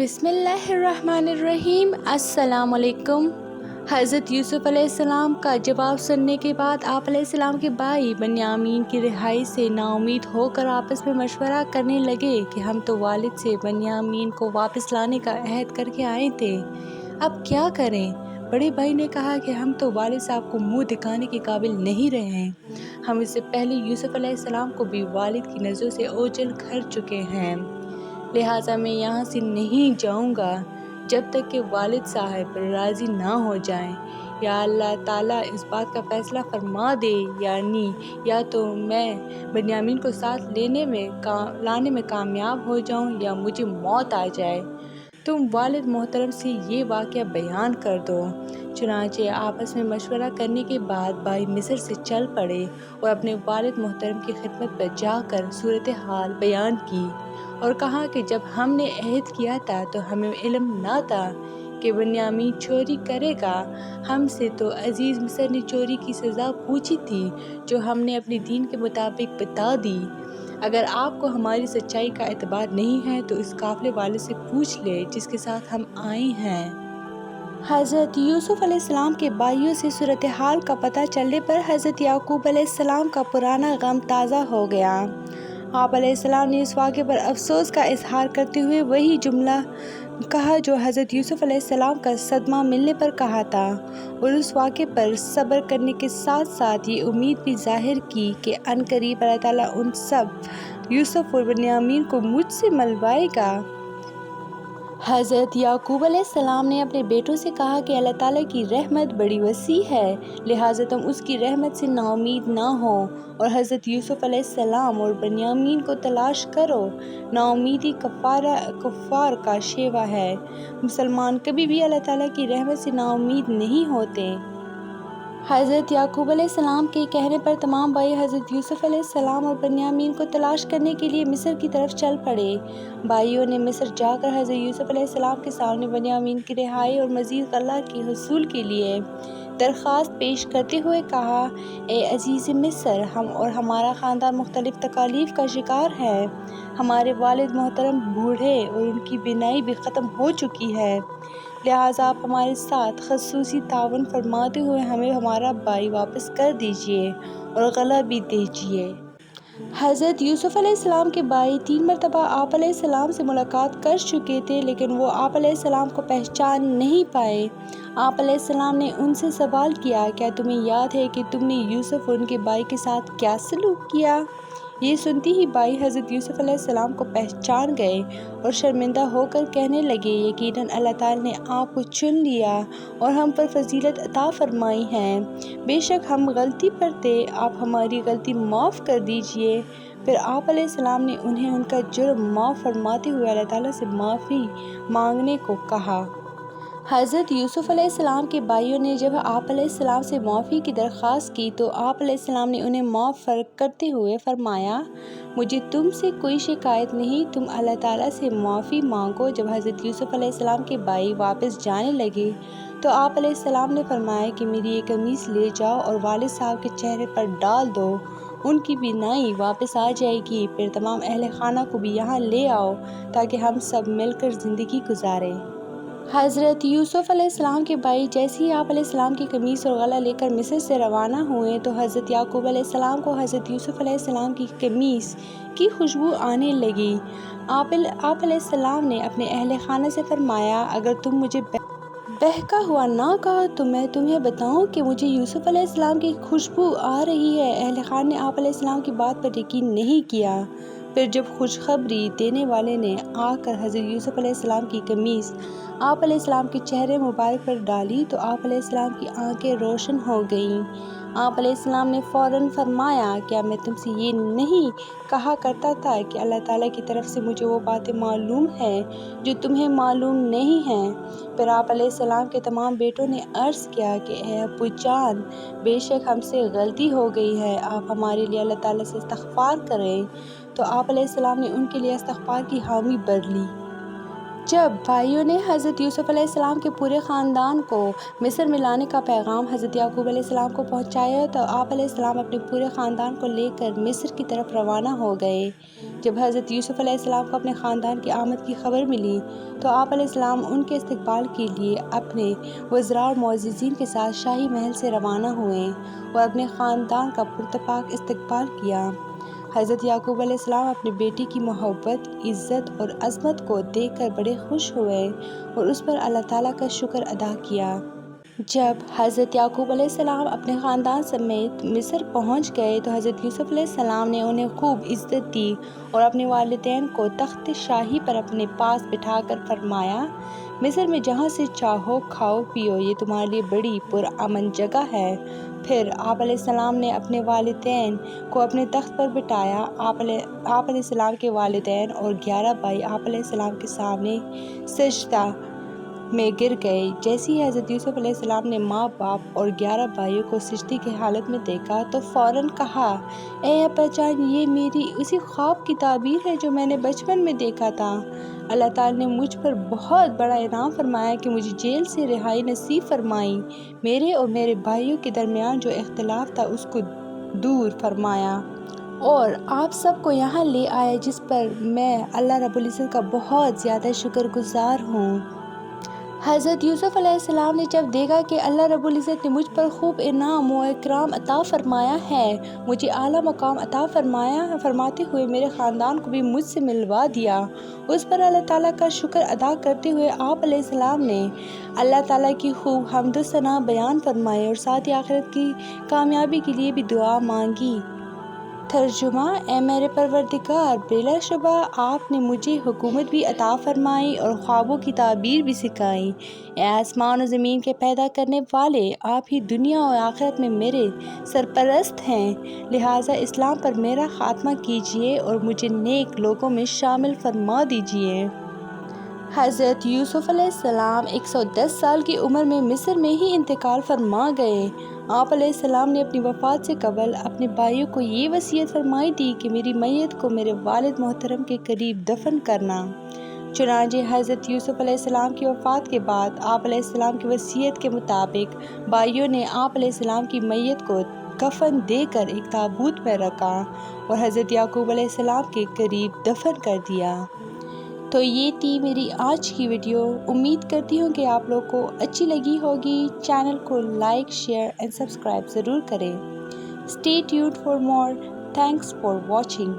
बिस्मिल्लाहिर्रहमानिर्रहीम। अस्सलाम वालेकुम। हज़रत यूसुफ़ अलैहिस्सलाम का जवाब सुनने के बाद आप अलैहिस्सलाम के भाई बन्यामीन की रिहाई से नाउमीद होकर आपस में मशवरा करने लगे कि हम तो वालिद से बन्यामीन को वापस लाने का अहद करके आए थे, अब क्या करें। बड़े भाई ने कहा कि हम तो वालिद साहब को मुंह दिखाने के काबिल नहीं रहे हैं। हम इससे पहले यूसुफ़ अलैहिस्सलाम को भी वालिद की नज़रों से ओझल कर चुके हैं, लिहाजा मैं यहाँ से नहीं जाऊँगा जब तक कि वालिद साहब राज़ी ना हो जाएं। या अल्लाह ताला इस बात का फ़ैसला फरमा दे, यानी या तो मैं बन्यामीन को साथ लाने में कामयाब हो जाऊँ या मुझे मौत आ जाए। तुम वालिद मोहतरम से ये वाक़या बयान कर दो। चुनांचे आपस में मशवरा करने के बाद भाई मिस्र से चल पड़े और अपने वालिद मोहतरम की खिदमत पर जाकर सूरत हाल बयान की और कहा कि जब हमने अहद किया था तो हमें इल्म ना था कि बन्यामीन चोरी करेगा। हमसे तो अजीज़ मिस्र ने चोरी की सज़ा पूछी थी, जो हमने अपने दीन के मुताबिक बता दी। अगर आपको हमारी सच्चाई का एतबार नहीं है तो इस काफ़िले वाले से पूछ ले जिसके साथ हम आए हैं। हज़रत यूसुफ़ अलैहिस्सलाम के भाइयों से सूरत हाल का पता चलने पर हज़रत याकूब अलैहिस्सलाम का पुराना गम ताज़ा हो गया। आप अलैहिस्सलाम ने इस वाक़े पर अफसोस का इजहार करते हुए वही जुमला कहा जो हज़रत यूसुफ़ अलैहिस्सलाम का सदमा मिलने पर कहा था, और उस वाक़े पर सब्र करने के साथ साथ ये उम्मीद भी ज़ाहिर की कि अनकरीब अल्लाह ताला उन सब यूसुफ़ और बन्यामीन को मुझसे मिलवाएगा। हज़रत याकूब अलैहिस्सलाम ने अपने बेटों से कहा कि अल्लाह ताला की रहमत बड़ी वसी है, लिहाजा तुम उसकी रहमत से नाउमीद ना हो और हज़रत यूसुफ़ अलैहिस्सलाम और बन्यामीन को तलाश करो। नाउमीदी कुफ़ार का शेवा है। मुसलमान कभी भी अल्लाह ताला की रहमत से नाउमीद नहीं होते। हज़रत याकूब अलैहिस्सलाम के कहने पर तमाम भाई हज़रत यूसुफ़ अलैहिस्सलाम और बन्यामीन को तलाश करने के लिए मिस्र की तरफ चल पड़े। भाइयों ने मिस्र जाकर हज़रत यूसुफ़ अलैहिस्सलाम के सामने बन्यामीन की रिहाई और मज़ीद गल्ला के हुसूल के लिए दरख्वास्त पेश करते हुए कहा, ए अज़ीज़ मिस्र, हम और हमारा ख़ानदान मुख्तलिफ़ तकालीफ़ का शिकार है। हमारे वालिद मोहतरम बूढ़े और उनकी बीनाई भी ख़त्म हो चुकी है, लिहाजा आप हमारे साथ ख़ुसूसी ताउन फरमाते हुए हमें हमारा भाई वापस कर दीजिए और गला भी दीजिए। हज़रत यूसुफ़ अलैहिस्सलाम के भाई 3 मरतबा आप अलैहिस्सलाम से मुलाकात कर चुके थे, लेकिन वो आप अलैहिस्सलाम को पहचान नहीं पाए। आप अलैहिस्सलाम ने उनसे सवाल किया, क्या तुम्हें याद है कि तुमने यूसुफ़ और उनके भाई के साथ क्या सलूक किया। ये सुनते ही भाई हज़रत यूसुफ़ अलैहिस्सलाम को पहचान गए और शर्मिंदा होकर कहने लगे, यकीनन अल्लाह ताला ने आपको चुन लिया और हम पर फजीलत अता फरमाई है। बेशक हम गलती पर थे, आप हमारी गलती माफ़ कर दीजिए। फिर आप अलैहिस्सलाम ने उन्हें उनका जुर्म माफ़ फरमाते हुए अल्लाह ताला से माफ़ी मांगने को कहा। हज़रत यूसुफ़ अलैहिस्सलाम के भाइयों ने जब आप अलैहिस्सलाम से माफ़ी की दरख्वास्त की तो आप अलैहिस्सलाम ने उन्हें माफ़ करते हुए फरमाया, मुझे तुमसे कोई शिकायत नहीं, तुम अल्लाह ताला से माफ़ी मांगो। जब हज़रत यूसुफ़ अलैहिस्सलाम के भाई वापस जाने लगे तो आप अलैहिस्सलाम ने फरमाया कि मेरी ये कमीज़ ले जाओ और वालिद साहब के चेहरे पर डाल दो, उनकी बीनाई वापस आ जाएगी। फिर तमाम अहले खाना को भी यहाँ ले आओ ताकि हम सब मिलकर ज़िंदगी गुजारें। हज़रत यूसुफ़ अलैहिस्सलाम के भाई जैसे ही आप अलैहिस्सलाम की कमीज़ और गला लेकर मिस्र से रवाना हुए तो हज़रत याकूब अलैहिस्सलाम को हज़रत यूसुफ़ अलैहिस्सलाम की कमीज़ की खुशबू आने लगी। आप अलैहिस्सलाम ने अपने अहले खाना से फरमाया, अगर तुम मुझे बहका हुआ ना कहो तो मैं तुम्हें बताऊं कि मुझे यूसुफ़ अलैहिस्सलाम की खुशबू आ रही है। अहले खान ने आप अलैहिस्सलाम की बात पर यकीन नहीं किया। फिर जब खुशखबरी देने वाले ने आकर हज़रत यूसुफ़ अलैहिस्सलाम की कमीज़ आप अलैहिस्सलाम के चेहरे मुबारक पर डाली तो आप अलैहिस्सलाम की आंखें रोशन हो गईं। आप अलैहिस्सलाम ने फ़ौरन फरमाया, क्या मैं तुमसे ये नहीं कहा करता था कि अल्लाह ताला की तरफ से मुझे वो बातें मालूम हैं जो तुम्हें मालूम नहीं हैं। फिर आप अलैहिस्सलाम के तमाम बेटों ने अर्ज़ किया कि ए अब्बू जान, बेशक हमसे गलती हो गई है, आप हमारे लिए अल्लाह ताला से इस्तग़फ़ार करें। तो आप अलैहिस्सलाम ने उनके लिए इस्तग़फ़ार की हामी भर ली। जब भाइयों ने हज़रत यूसुफ़ अलैहिस्सलाम के पूरे ख़ानदान को मिस्र में लाने का पैगाम हज़रत याकूब अलैहिस्सलाम को पहुँचाया तो आप अलैहिस्सलाम अपने पूरे ख़ानदान को लेकर मिस्र की तरफ रवाना हो गए। جب حضرت یوسف علیہ السلام کو اپنے خاندان کی آمد کی خبر ملی تو آپ علیہ السلام ان کے استقبال کے لیے اپنے وزراء اور معززین کے ساتھ شاہی محل سے روانہ ہوئے اور اپنے خاندان کا پرتپاک استقبال کیا۔ حضرت یعقوب علیہ السلام اپنے بیٹے کی محبت، عزت اور عظمت کو دیکھ کر بڑے خوش ہوئے اور اس پر اللہ تعالیٰ کا شکر ادا کیا۔ جب حضرت یعقوب علیہ السلام اپنے خاندان سمیت مصر پہنچ گئے تو حضرت یوسف علیہ السلام نے انہیں خوب عزت دی اور اپنے والدین کو تخت شاہی پر اپنے پاس بٹھا کر فرمایا، مصر میں جہاں سے چاہو کھاؤ پیو، یہ تمہارے لیے بڑی پرامن جگہ ہے۔ پھر آپ علیہ السلام نے اپنے والدین کو اپنے تخت پر بٹھایا۔ آپ علیہ السلام کے والدین اور 11 بھائی آپ علیہ السلام کے سامنے سجدہ میں گر گئے۔ جیسے ہی حضرت یوسف علیہ السلام نے ماں باپ اور 11 بھائیوں کو سجدے کی حالت میں دیکھا تو فوراً کہا، اے ابا جان، یہ میری اسی خواب کی تعبیر ہے جو میں نے بچپن میں دیکھا تھا۔ اللہ تعالیٰ نے مجھ پر بہت بڑا انعام فرمایا کہ مجھے جیل سے رہائی نصیب فرمائی، میرے اور میرے بھائیوں کے درمیان جو اختلاف تھا اس کو دور فرمایا اور آپ سب کو یہاں لے آیا، جس پر میں اللہ رب العزت کا بہت زیادہ شکر گزار ہوں۔ حضرت یوسف علیہ السلام نے جب دیکھا کہ اللہ رب العزت نے مجھ پر خوب انعام و اکرام عطا فرمایا ہے، مجھے اعلیٰ مقام عطا فرماتے ہوئے میرے خاندان کو بھی مجھ سے ملوا دیا، اس پر اللہ تعالیٰ کا شکر ادا کرتے ہوئے آپ علیہ السلام نے اللہ تعالیٰ کی خوب حمد و ثنا بیان فرمائی اور ساتھ ہی آخرت کی کامیابی کے لیے بھی دعا مانگی۔ ترجمہ: اے میرے پروردگار، بلا شبہ آپ نے مجھے حکومت بھی عطا فرمائی اور خوابوں کی تعبیر بھی سکھائی۔ اے آسمان و زمین کے پیدا کرنے والے، آپ ہی دنیا اور آخرت میں میرے سرپرست ہیں، لہٰذا اسلام پر میرا خاتمہ کیجیے اور مجھے نیک لوگوں میں شامل فرما دیجیے۔ حضرت یوسف علیہ السلام 110 سال کی عمر میں مصر میں ہی انتقال فرما گئے۔ آپ علیہ السلام نے اپنی وفات سے قبل اپنے بھائیوں کو یہ وصیت فرمائی تھی کہ میری میت کو میرے والد محترم کے قریب دفن کرنا۔ چنانچہ حضرت یوسف علیہ السلام کی وفات کے بعد آپ علیہ السلام کی وصیت کے مطابق بھائیوں نے آپ علیہ السلام کی میت کو کفن دے کر ایک تابوت میں رکھا اور حضرت یعقوب علیہ السلام کے قریب دفن کر دیا۔ تو یہ تھی میری آج کی ویڈیو، امید کرتی ہوں کہ آپ لوگوں کو اچھی لگی ہوگی۔ چینل کو لائک، شیئر اینڈ سبسکرائب ضرور کریں۔ Stay tuned for more. Thanks for watching.